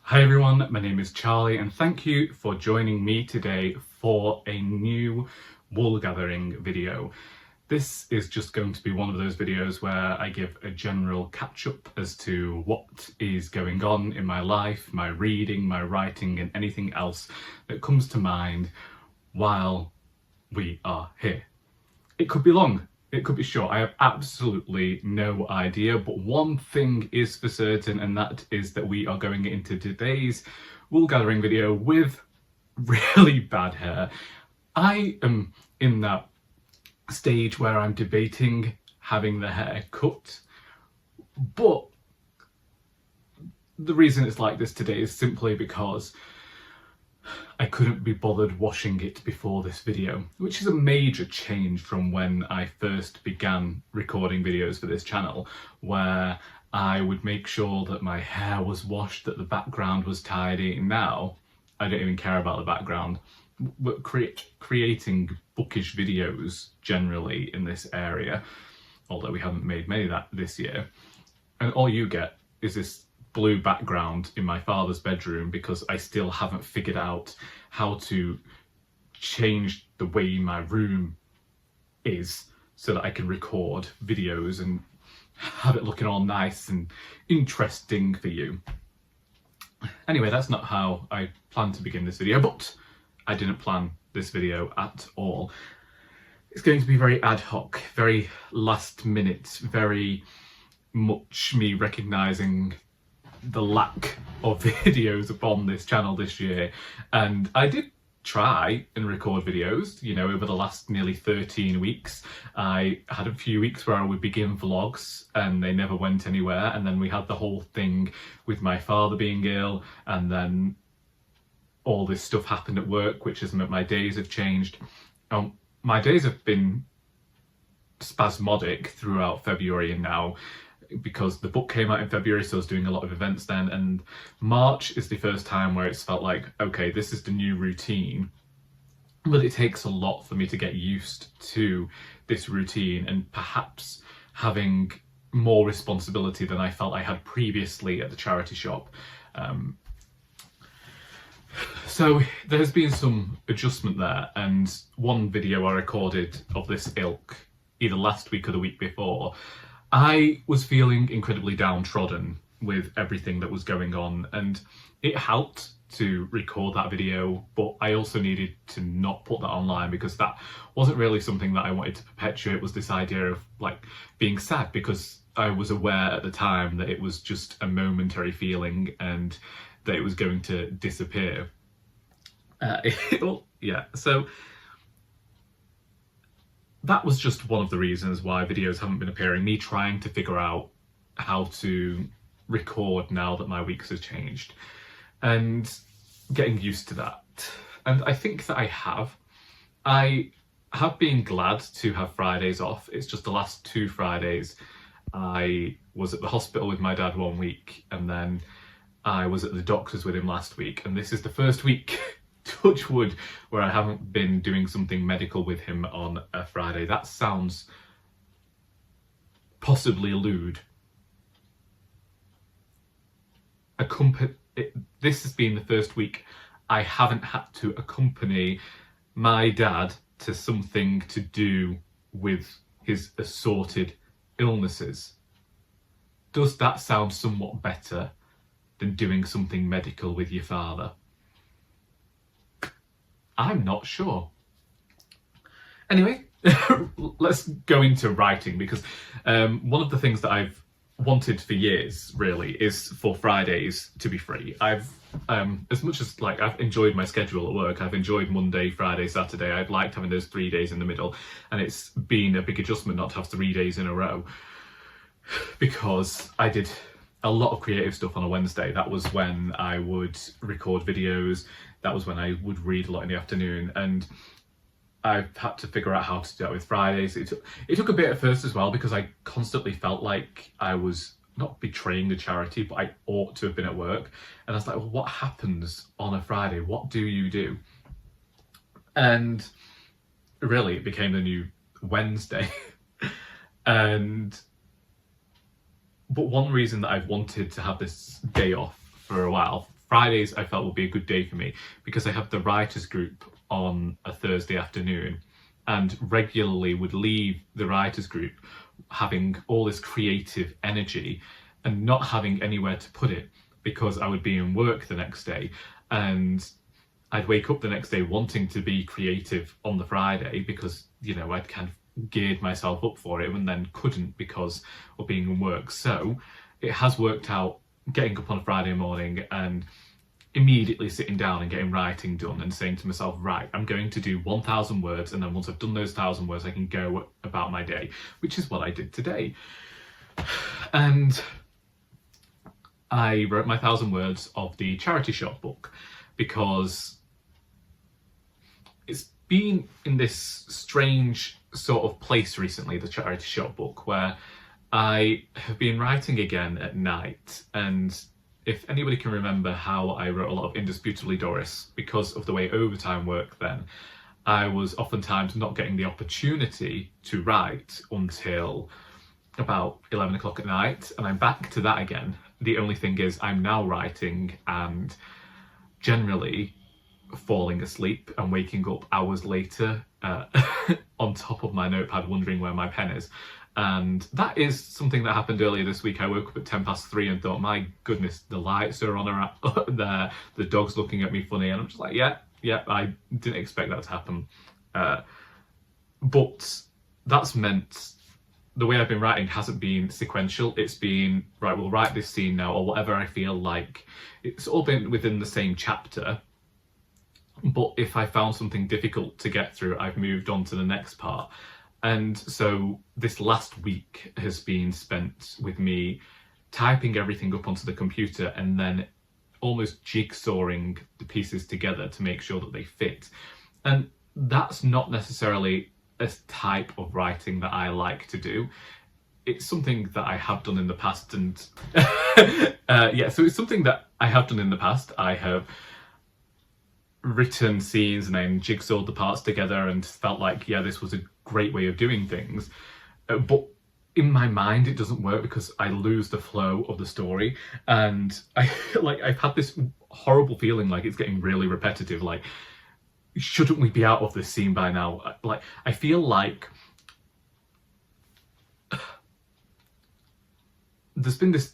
Hi everyone, my name is Charlie and thank you for joining me today for a new wool gathering video. This is just going to be one of those videos where I give a general catch-up as to what is going on in my life, my reading, my writing and anything else that comes to mind while we are here. It could be long, it could be short, I have absolutely no idea, but one thing is for certain, and that is that we are going into today's wool gathering video with really bad hair. I am in that stage where I'm debating having the hair cut, but the reason it's like this today is simply because I couldn't be bothered washing it before this video, which is a major change from when I first began recording videos for this channel, where I would make sure that my hair was washed, that the background was tidy. Now I don't even care about the background. But creating bookish videos generally in this area, although we haven't made many of that this year, and all you get is this blue background in my father's bedroom because I still haven't figured out how to change the way my room is so that I can record videos and have it looking all nice and interesting for you. Anyway, that's not how I planned to begin this video, but I didn't plan this video at all. It's going to be very ad hoc, very last minute, very much me recognising the lack of videos upon this channel this year, and I did try and record videos, you know, over the last nearly 13 weeks. I had a few weeks where I would begin vlogs and they never went anywhere, and then we had the whole thing with my father being ill, and then all this stuff happened at work, which has meant my days have changed. My days have been spasmodic throughout February and now, because the book came out in February, so I was doing a lot of events then, and March is the first time where it's felt like, okay, this is the new routine, but it takes a lot for me to get used to this routine and perhaps having more responsibility than I felt I had previously at the charity shop. So there's been some adjustment there, and one video I recorded of this ilk either last week or the week before, I was feeling incredibly downtrodden with everything that was going on, and it helped to record that video, but I also needed to not put that online because that wasn't really something that I wanted to perpetuate. Was this idea of like being sad because I was aware at the time that it was just a momentary feeling and that it was going to disappear. Yeah, so that was just one of the reasons why videos haven't been appearing, me trying to figure out how to record now that my weeks have changed and getting used to that. And I think that I have been glad to have Fridays off. It's just the last 2 Fridays I was at the hospital with my dad one week, and then I was at the doctor's with him last week, and this is the first week, touch wood, where I haven't been doing something medical with him on a Friday. That sounds possibly lewd. This has been the first week I haven't had to accompany my dad to something to do with his assorted illnesses. Does that sound somewhat better than doing something medical with your father? I'm not sure. Anyway, let's go into writing, because one of the things that I've wanted for years really is for Fridays to be free. I've as much as like I've enjoyed my schedule at work, I've enjoyed Monday, Friday, Saturday. I've liked having those 3 days in the middle, and it's been a big adjustment not to have 3 days in a row, because I did a lot of creative stuff on a Wednesday. That was when I would record videos, that was when I would read a lot in the afternoon, and I've had to figure out how to do that with Fridays. It took a bit at first as well, because I constantly felt like I was not betraying the charity, but I ought to have been at work. And I was like, well, what happens on a Friday? What do you do? And really, it became the new Wednesday. But one reason that I've wanted to have this day off for a while, Fridays I felt would be a good day for me because I have the writers group on a Thursday afternoon and regularly would leave the writers group having all this creative energy and not having anywhere to put it because I would be in work the next day, and I'd wake up the next day wanting to be creative on the Friday because, you know, I'd kind of geared myself up for it and then couldn't because of being in work. So it has worked out getting up on a Friday morning and immediately sitting down and getting writing done and saying to myself, right, I'm going to do 1,000 words, and then once I've done those 1,000 words I can go about my day, which is what I did today. And I wrote my 1,000 words of the charity shop book because it's been in this strange sort of place recently, the charity shop book, where I have been writing again at night. And if anybody can remember how I wrote a lot of Indisputably Doris, because of the way overtime worked then, I was oftentimes not getting the opportunity to write until about 11 o'clock at night, and I'm back to that again. The only thing is I'm now writing and generally falling asleep and waking up hours later on top of my notepad wondering where my pen is. And that is something that happened earlier this week. I woke up at 3:10 and thought, my goodness, the lights are on around there, the dog's looking at me funny, and I'm just like, yeah, I didn't expect that to happen. But that's meant the way I've been writing hasn't been sequential. It's been, right, we'll write this scene now, or whatever I feel like. It's all been within the same chapter, but if I found something difficult to get through, I've moved on to the next part. And so this last week has been spent with me typing everything up onto the computer and then almost jigsawing the pieces together to make sure that they fit. And that's not necessarily a type of writing that I like to do. It's something that I have done in the past, and so it's something that I have done in the past. I have written scenes and then jigsawed the parts together and felt like, yeah, this was a great way of doing things. But in my mind, it doesn't work because I lose the flow of the story. And I've had this horrible feeling like it's getting really repetitive. Like, shouldn't we be out of this scene by now? Like, I feel like there's been this,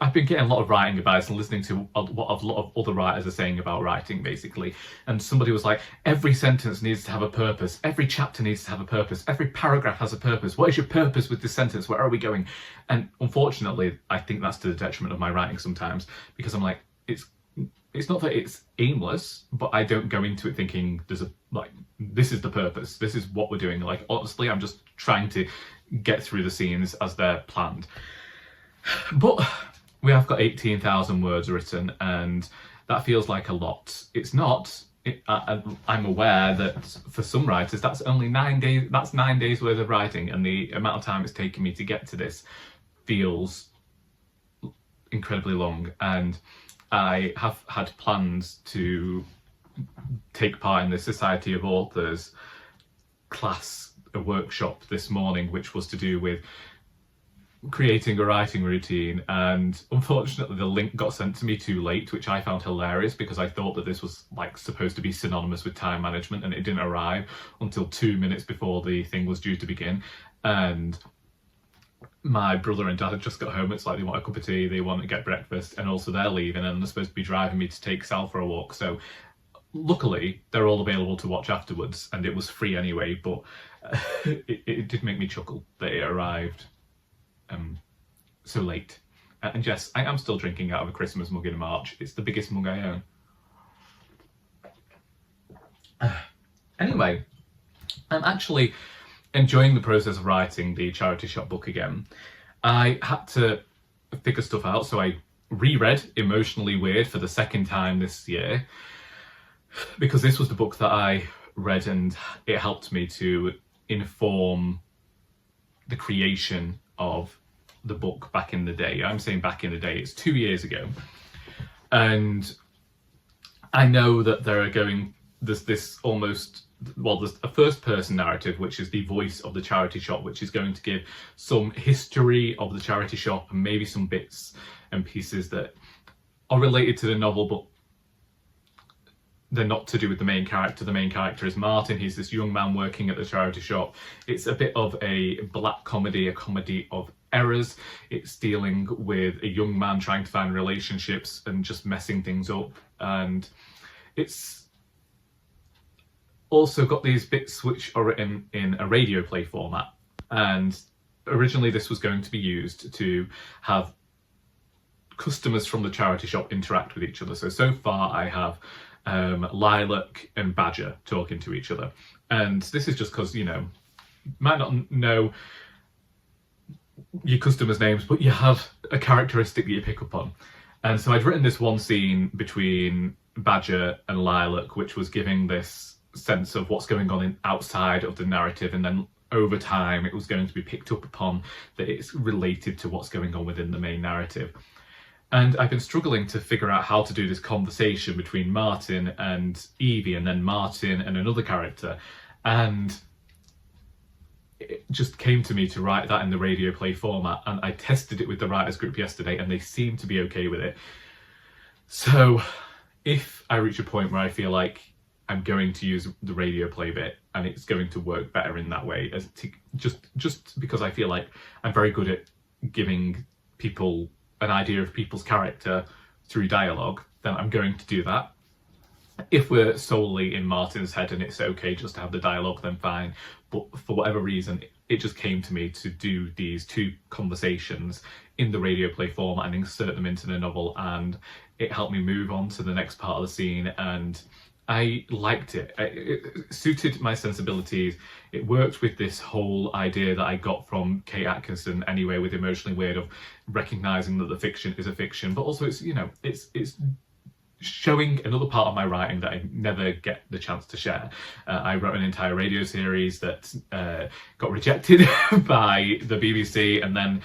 I've been getting a lot of writing advice and listening to what a lot of other writers are saying about writing, basically. And somebody was like, every sentence needs to have a purpose. Every chapter needs to have a purpose. Every paragraph has a purpose. What is your purpose with this sentence? Where are we going? And unfortunately, I think that's to the detriment of my writing sometimes, because I'm like, it's not that it's aimless, but I don't go into it thinking this is the purpose. This is what we're doing. Like, honestly, I'm just trying to get through the scenes as they're planned. But we have got 18,000 words written, and that feels like a lot. It's not. I'm aware that for some writers, that's only 9 days. That's 9 days worth of writing, and the amount of time it's taken me to get to this feels incredibly long. And I have had plans to take part in the Society of Authors class, a workshop this morning, which was to do with creating a writing routine, and unfortunately the link got sent to me too late, which I found hilarious because I thought that this was like supposed to be synonymous with time management, and it didn't arrive until 2 minutes before the thing was due to begin. And my brother and dad had just got home. It's like they want a cup of tea, they want to get breakfast, and also they're leaving, and they're supposed to be driving me to take Sal for a walk. So luckily they're all available to watch afterwards, and it was free anyway, but it did make me chuckle that it arrived so late. And yes, I am still drinking out of a Christmas mug in March. It's the biggest mug I own. Anyway, I'm actually enjoying the process of writing the charity shop book again. I had to figure stuff out, so I reread Emotionally Weird for the second time this year, because this was the book that I read and it helped me to inform the creation of the book back in the day. I'm saying back in the day, it's 2 years ago. And I know that there's this almost, well, there's a first person narrative, which is the voice of the charity shop, which is going to give some history of the charity shop and maybe some bits and pieces that are related to the novel, but they're not to do with the main character. The main character is Martin. He's this young man working at the charity shop. It's a bit of a black comedy, a comedy of errors. It's dealing with a young man trying to find relationships and just messing things up. And it's also got these bits which are written in a radio play format. And originally this was going to be used to have customers from the charity shop interact with each other. So far I have Lilac and Badger talking to each other, and this is just because, you know, you might not know your customers' names, but you have a characteristic that you pick up on. And so I'd written this one scene between Badger and Lilac, which was giving this sense of what's going on outside of the narrative, and then over time it was going to be picked up upon that it's related to what's going on within the main narrative. And I've been struggling to figure out how to do this conversation between Martin and Evie, and then Martin and another character. And it just came to me to write that in the radio play format. And I tested it with the writers group yesterday, and they seem to be okay with it. So if I reach a point where I feel like I'm going to use the radio play bit and it's going to work better in that way, just because I feel like I'm very good at giving people an idea of people's character through dialogue, then I'm going to do that. If we're solely in Martin's head and it's okay just to have the dialogue, then fine. But for whatever reason, it just came to me to do these two conversations in the radio play format and insert them into the novel, and it helped me move on to the next part of the scene, and I liked it. It suited my sensibilities. It worked with this whole idea that I got from Kate Atkinson anyway, with Emotionally Weird, of recognising that the fiction is a fiction, but also it's, you know, it's showing another part of my writing that I never get the chance to share. I wrote an entire radio series that got rejected by the BBC, and then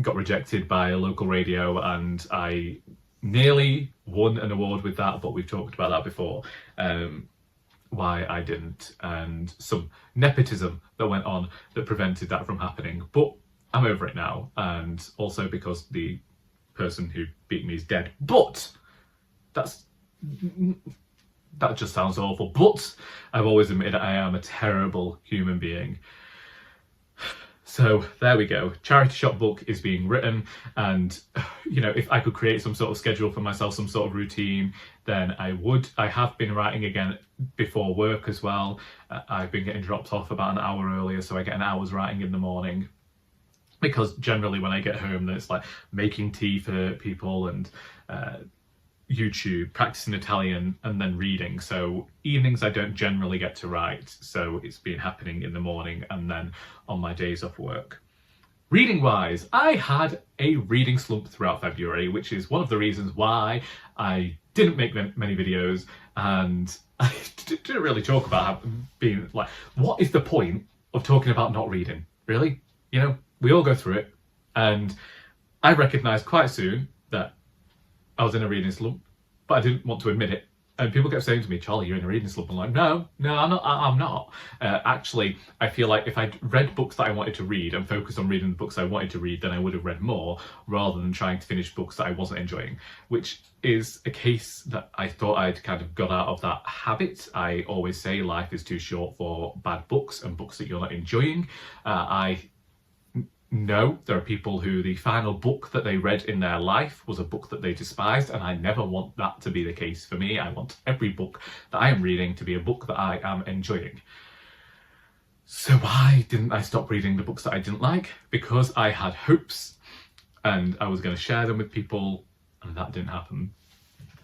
got rejected by a local radio, and I nearly won an award with that, but we've talked about that before, why I didn't, and some nepotism that went on that prevented that from happening. But I'm over it now, and also because the person who beat me is dead. But that just sounds awful. But I've always admitted I am a terrible human being. So there we go. Charity Shop book is being written, and you know, if I could create some sort of schedule for myself, some sort of routine, then I would. I have been writing again before work as well. I've been getting dropped off about an hour earlier, so I get an hour's writing in the morning. Because generally when I get home, then it's like making tea for people and YouTube, practicing Italian, and then reading. So evenings I don't generally get to write, so it's been happening in the morning and then on my days off work. Reading wise, I had a reading slump throughout February, which is one of the reasons why I didn't make many videos, and I didn't really talk about being like, what is the point of talking about not reading? Really? You know, we all go through it, and I recognised quite soon that I was in a reading slump, but I didn't want to admit it. And people kept saying to me, Charlie, you're in a reading slump. I'm like, no, I'm not. Actually, I feel like if I'd read books that I wanted to read and focused on reading the books I wanted to read, then I would have read more, rather than trying to finish books that I wasn't enjoying, which is a case that I thought I'd kind of got out of that habit. I always say life is too short for bad books and books that you're not enjoying. No, there are people who the final book that they read in their life was a book that they despised, and I never want that to be the case for me. I want every book that I am reading to be a book that I am enjoying. So why didn't I stop reading the books that I didn't like? Because I had hopes and I was going to share them with people, and that didn't happen.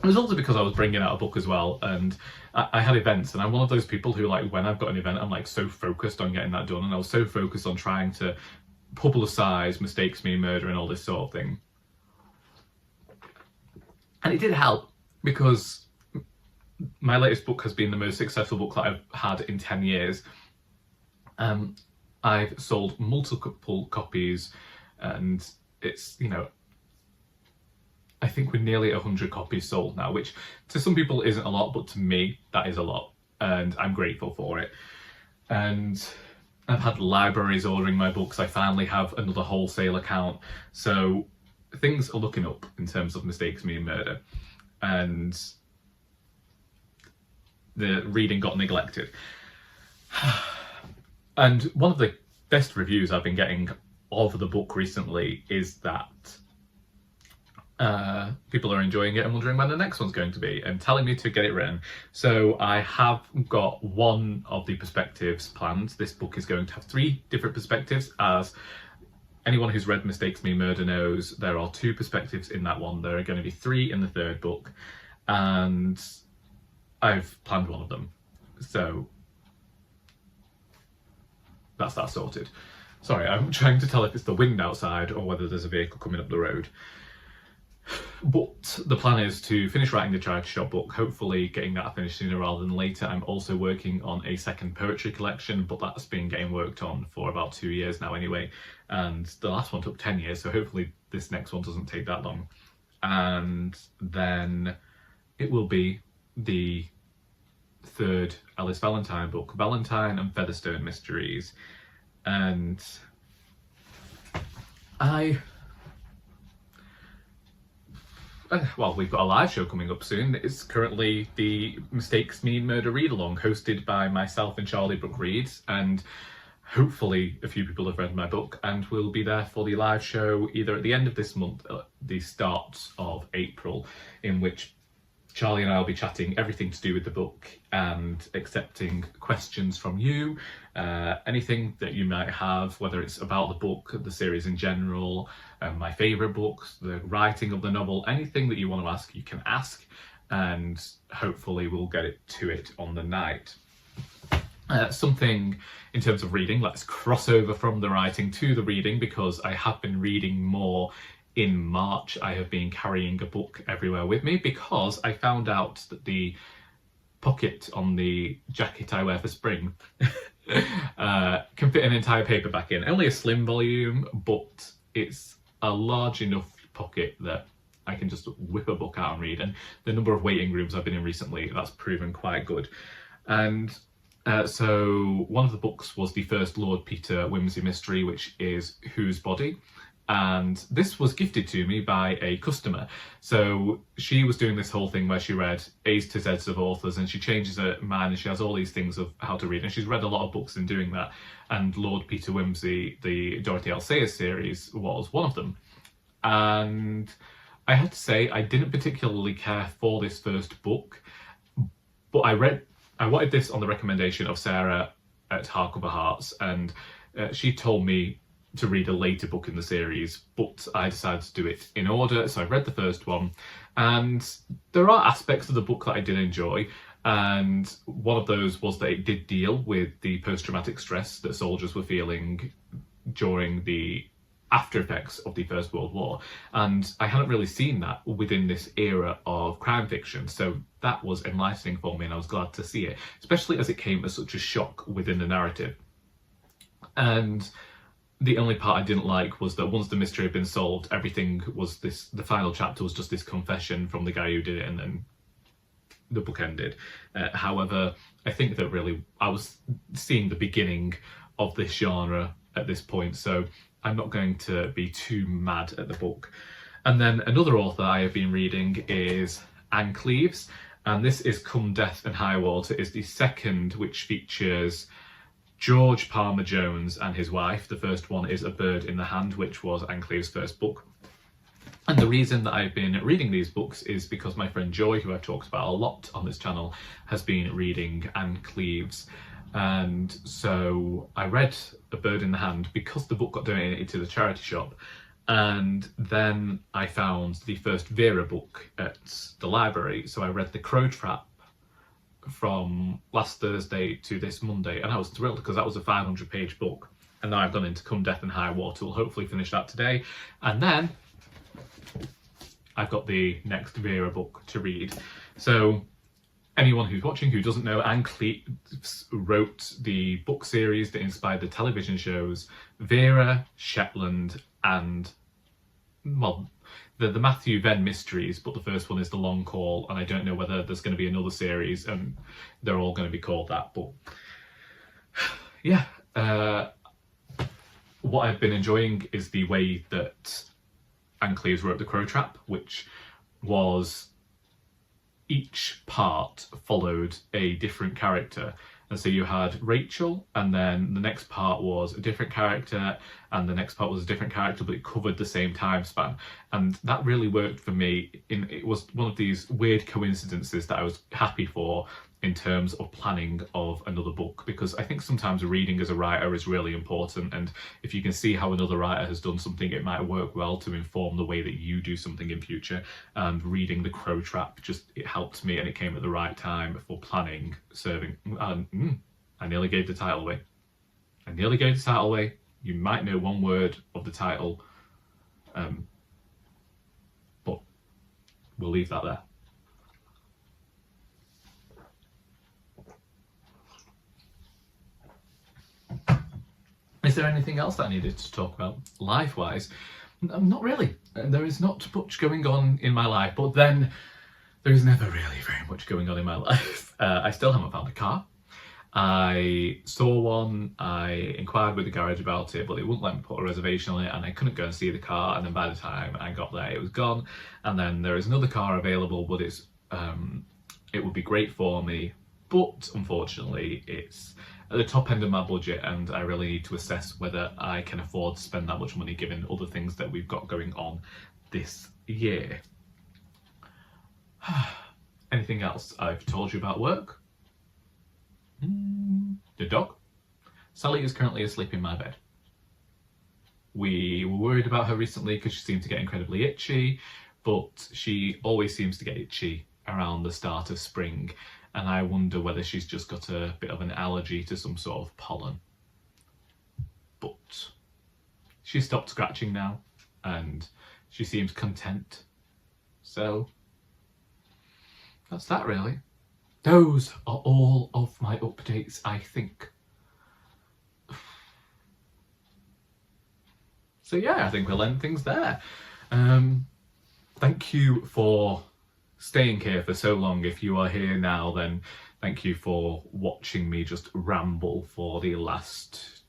It was also because I was bringing out a book as well, and I had events, and I'm one of those people who, like, when I've got an event, I'm like so focused on getting that done, and I was so focused on trying to publicise mistakes, me, murder, and all this sort of thing. And it did help, because my latest book has been the most successful book that I've had in 10 years. I've sold multiple copies, and it's, you know, I think we're nearly 100 copies sold now, which to some people isn't a lot, but to me that is a lot, and I'm grateful for it. And I've had libraries ordering my books. I finally have another wholesale account, so things are looking up in terms of Mistakes Me Murder, and the reading got neglected. And one of the best reviews I've been getting of the book recently is that people are enjoying it and wondering when the next one's going to be and telling me to get it written. So I have got one of the perspectives planned. This book is going to have 3 different perspectives. As anyone who's read Mistakes Me Murder knows, there are 2 perspectives in that one. There are going to be 3 in the 3rd book, and I've planned one of them. So that's that sorted. Sorry, I'm trying to tell if it's the wind outside or whether there's a vehicle coming up the road. But the plan is to finish writing the charity shop book, hopefully getting that finished sooner rather than later. I'm also working on a second poetry collection, but that's been getting worked on for about 2 years now anyway, and the last one took 10 years, so hopefully this next one doesn't take that long. And then it will be the 3rd Alice Valentine book, Valentine and Featherstone Mysteries. And well, we've got a live show coming up soon. It's currently the Mistakes Me Murder read-along, hosted by myself and Charlie Brooke Reed, and hopefully a few people have read my book, and we'll be there for the live show either at the end of this month or the start of April, in which Charlie and I will be chatting everything to do with the book and accepting questions from you, anything that you might have, whether it's about the book, the series in general, my favourite books, the writing of the novel, anything that you want to ask, you can ask, and hopefully we'll get it to it on the night. Something in terms of reading, let's cross over from the writing to the reading, because I have been reading more. In March, I have been carrying a book everywhere with me because I found out that the pocket on the jacket I wear for spring can fit an entire paperback in. Only a slim volume, but it's a large enough pocket that I can just whip a book out and read. And the number of waiting rooms I've been in recently, that's proven quite good. And so one of the books was the first Lord Peter Wimsey mystery, which is Whose Body? And this was gifted to me by a customer. So she was doing this whole thing where she read A's to Z's of authors, and she changes her mind and she has all these things of how to read, and she's read a lot of books in doing that, and Lord Peter Wimsey, the Dorothy L. Sayers series, was one of them. And I had to say I didn't particularly care for this first book, but I wanted this on the recommendation of Sarah at Hardcover Hearts, and she told me to read a later book in the series, but I decided to do it in order. So I read the first one, and there are aspects of the book that I did enjoy, and one of those was that it did deal with the post-traumatic stress that soldiers were feeling during the after effects of the First World War, and I hadn't really seen that within this era of crime fiction, so that was enlightening for me, and I was glad to see it, especially as it came as such a shock within the narrative. And the only part I didn't like was that once the mystery had been solved, everything was this, the final chapter was just this confession from the guy who did it, and then the book ended. However, I think that really I was seeing the beginning of this genre at this point, so I'm not going to be too mad at the book. And then another author I have been reading is Anne Cleeves, and this is Come Death and High Water, is the second, which features George Palmer Jones and his wife. The first one is A Bird in the Hand, which was Anne Cleeves' first book. And the reason that I've been reading these books is because my friend Joy, who I've talked about a lot on this channel, has been reading Anne Cleeves. And so I read A Bird in the Hand because the book got donated to the charity shop. And then I found the first Vera book at the library. So I read The Crow Trap from last Thursday to this Monday, and I was thrilled because that was a 500-page book, and now I've gone into Come Death and High Water. We'll hopefully finish that today, and then I've got the next Vera book to read. So anyone who's watching who doesn't know, Anne Cleeves wrote the book series that inspired the television shows Vera, Shetland, and, well, the Matthew Venn mysteries, but the first one is The Long Call, and I don't know whether there's going to be another series, and they're all going to be called that. But yeah, what I've been enjoying is the way that and Cleeves wrote The Crow Trap, which was each part followed a different character. And so you had Rachel, and then the next part was a different character, and the next part was a different character, but it covered the same time span. And that really worked for me. It was one of these weird coincidences that I was happy for in terms of planning of another book, because I think sometimes reading as a writer is really important, and if you can see how another writer has done something, it might work well to inform the way that you do something in future. And reading The Crow Trap, it helped me, and it came at the right time for planning, serving. I nearly gave the title away. You might know one word of the title, but we'll leave that there. Is there anything else that I needed to talk about life-wise? Not really. There is not much going on in my life, but then there is never really very much going on in my life. I still haven't found a car. I saw one, I inquired with the garage about it, but they wouldn't let me put a reservation on it, and I couldn't go and see the car, and then by the time I got there it was gone. And then there is another car available, but it would be great for me, but unfortunately it's at the top end of my budget, and I really need to assess whether I can afford to spend that much money given other things that we've got going on this year. Anything else I've told you about work? The dog. Sally is currently asleep in my bed. We were worried about her recently because she seemed to get incredibly itchy, but she always seems to get itchy around the start of spring, and I wonder whether she's just got a bit of an allergy to some sort of pollen. But she's stopped scratching now, and she seems content. So that's that really. Those are all of my updates, I think. So yeah, I think we'll end things there. Thank you for staying here for so long. If you are here now, then thank you for watching me just ramble for the last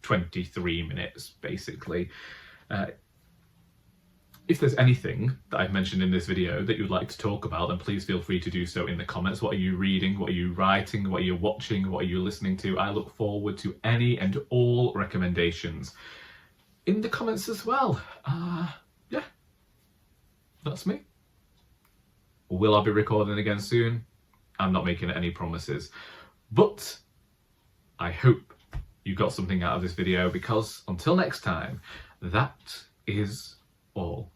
23 minutes, basically. If there's anything that I've mentioned in this video that you'd like to talk about, then please feel free to do so in the comments. What are you reading? What are you writing? What are you watching? What are you listening to? I look forward to any and all recommendations in the comments as well. Yeah, that's me. Will I be recording again soon? I'm not making any promises, but I hope you got something out of this video, because until next time, that is all.